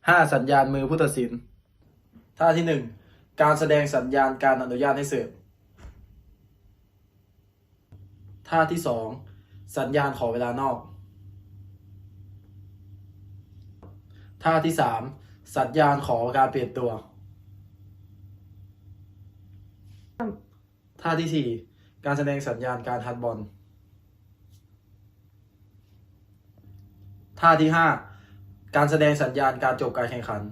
5. สัญญาณมือผู้ตัดสินท่าที่ 1. การแสดงสัญญาณการอนุญาตให้เสิร์ฟท่าที่ 2. สัญญาณขอเวลานอกท่าที่ 3. สัญญาณขอการเปลี่ยนตัวท่าที่ 4. การแสดงสัญญาณการฮัดบอลท่าที่ 5. การแสดงสัญญาณการจบการแข่งขัน